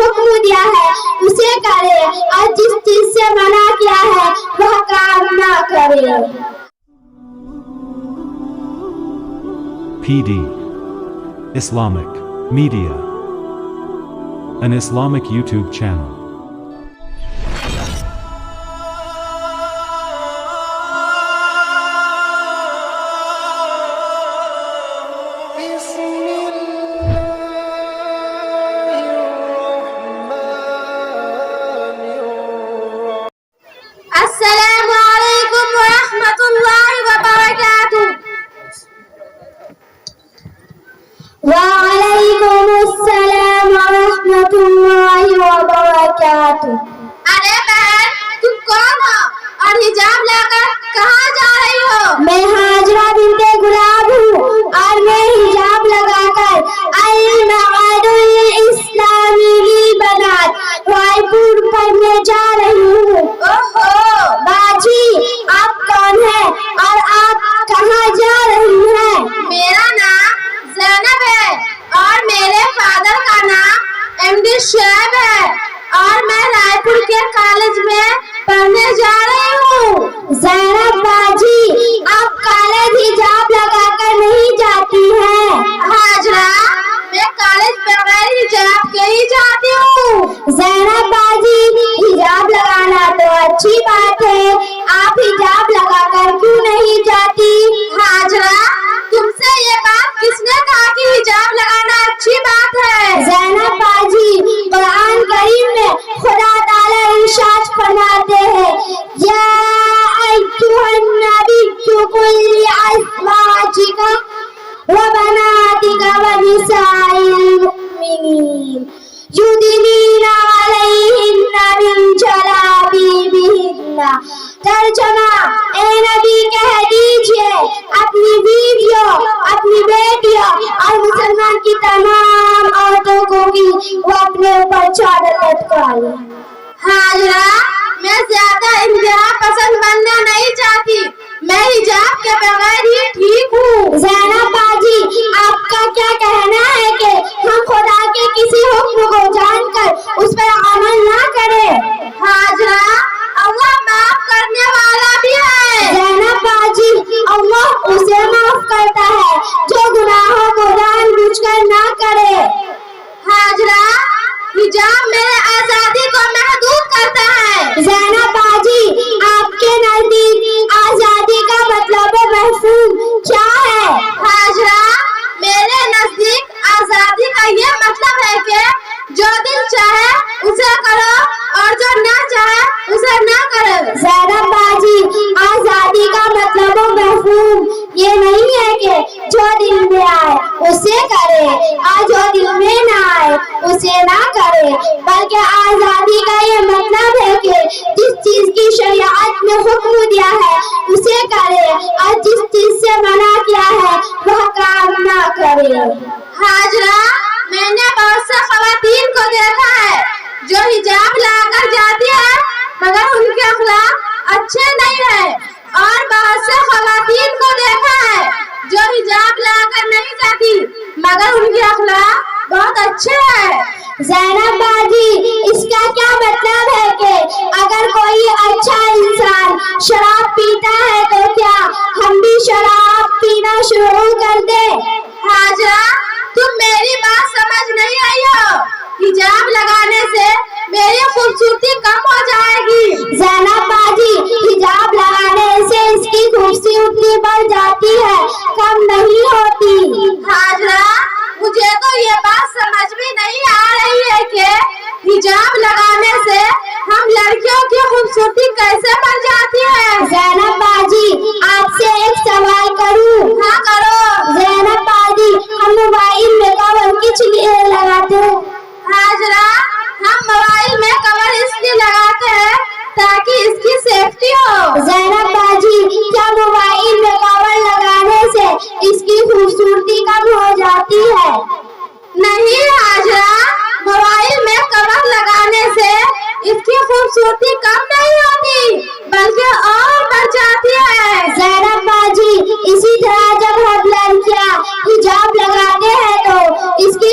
حکم دیا ہے اسے کرے اور جس چیز سے منع کیا ہے وہ کام نہ کرے۔ PD Islamic Media, an Islamic YouTube channel. السلام علیکم ورحمۃ اللہ وبرکاتہ۔ وعلیکم السلام ورحمۃ اللہ وبرکاتہ۔ ارے بہن تم کون ہو اور حجاب لا کر کہاں جا رہی ہو؟ میں ہاجرہ بنت گلاب ہوں اور میں حجاب لگا کر المعہد الاسلامی للبنات رائے پور پڑھنے جا رہی ہوں۔ اوہو باجی آپ کون ہیں اور آپ کہاں جا رہی ہیں؟ میرا نام زینب ہے اور میرے فادر کا نام MD شعیب ہے اور میں رائے پور کے کالج میں پڑھنے جا رہی ہوں۔ زینب باجی آپ کالج حجاب لگا کر نہیں جاتی ہیں؟ ہاجرہ میں کالج بغیر حجاب کے ہی جاتی ہوں۔ زینب باجی حجاب لگانا تو اچھی بات ہے، آپ حجاب لگا کر کیوں نہیں جاتی؟ ہاجرہ تم سے یہ بات کس نے کہا کہ حجاب لگانا اچھی بات ہے؟ زینب باجی قرآن کریم میں خدا تعالی ارشاد فرماتے ہیں یا ایھا النبی قل لازواجک وبناتک ونساء المؤمنین یدنین علیہن من جلابیبہن۔ ترجمہ اے نبی کہہ دیجئے اپنی بیویوں، اپنی بیٹیوں اور مسلمان کی تمام عورتوں کو بھی وہ اپنے اوپر چادر لٹکا لیں۔ ہاجرہ میں زیادہ انتہا پسند بننا نہیں چاہتی، میں حجاب کے بغیر ہی ٹھیک ہوں۔ زینب باجی آپ کا کیا کہنا ہے کہ ہم خدا کے کسی حکم کو جان کر اس پر عمل نہ کریں؟ ہاجرہ اللہ معاف کرنے والا بھی ہے۔ زینب باجی اللہ اسے معاف کرتا ہے جو گناہوں کو جان بوجھ کر نہ کرے۔ ہاجرہ حجاب میرے آزادی کو محدود کرتا ہے۔ زینب باجی آپ کے نزدیک آزادی کا مطلب مفہوم کیا ہے؟ ہاجرہ میرے نزدیک آزادی کا یہ مطلب ہے کہ جو دل چاہے اسے کرو اور جو نہ چاہے اسے نہ کرو۔ زینب باجی آزادی کا مطلب مفہوم یہ نہیں ہے کہ جو دل میں آئے اسے کرے اور جو دل میں نہ آئے اسے نہ کرے، بلکہ آزادی کا یہ مطلب ہے کہ جس چیز کی شریعت نے حکم دیا ہے اسے کرے اور جس چیز سے منع کیا ہے وہ کام نہ کرے۔ ہاجرہ میں نے بہت سے خواتین کو دیکھا ہے جو حجاب لا کر جاتی ہے مگر ان کے اخلاق اچھے نہیں ہیں، اور بہت سے خواتین کو دیکھا ہے جو حجاب لا کر نہیں جاتی مگر ان کے اخلاق بہت اچھے ہیں۔ زینب باجی اس کا کیا مطلب ہے کہ اگر کوئی اچھا انسان شراب پیتا ہے تو کیا ہم بھی شراب پینا شروع کر دیں؟ ہاجرہ تم میری بات سمجھ نہیں آئی ہو، حجاب لگانے سے میری خوبصورتی کم ہو جائے گی۔ زینب باجی حجاب لگانے سے اس کی خوبصورتی بڑھ جاتی ہے، کم نہیں ہوتی۔ ہاجرہ مجھے تو یہ بات سمجھ بھی نہیں آ رہی ہے کہ حجاب لگانے سے ہم لڑکیوں کی خوبصورتی کیسے بڑھ جاتی ہے۔ زینب باجی آپ سے ایک سوال کروں؟ ہاں کرو۔ زینب باجی ہم موبائل میں کور کس لیے لگاتے ہیں؟ ہاجرہ ہم موبائل میں کور اس لیے لگاتے ہیں تاکہ اس کی سیفٹی ہو۔ زینب باجی کیا موبائل میں کور لگانے سے اس کی خوبصورتی کم ہو جاتی ہے؟ نہیں ہاجرہ موبائل میں کور لگانے سے اس کی خوبصورتی کم نہیں ہوتی بلکہ اور بڑھ جاتی ہے۔ زینب باجی اسی طرح جب ہم لڑکیاں حجاب لگاتے ہیں تو اس کی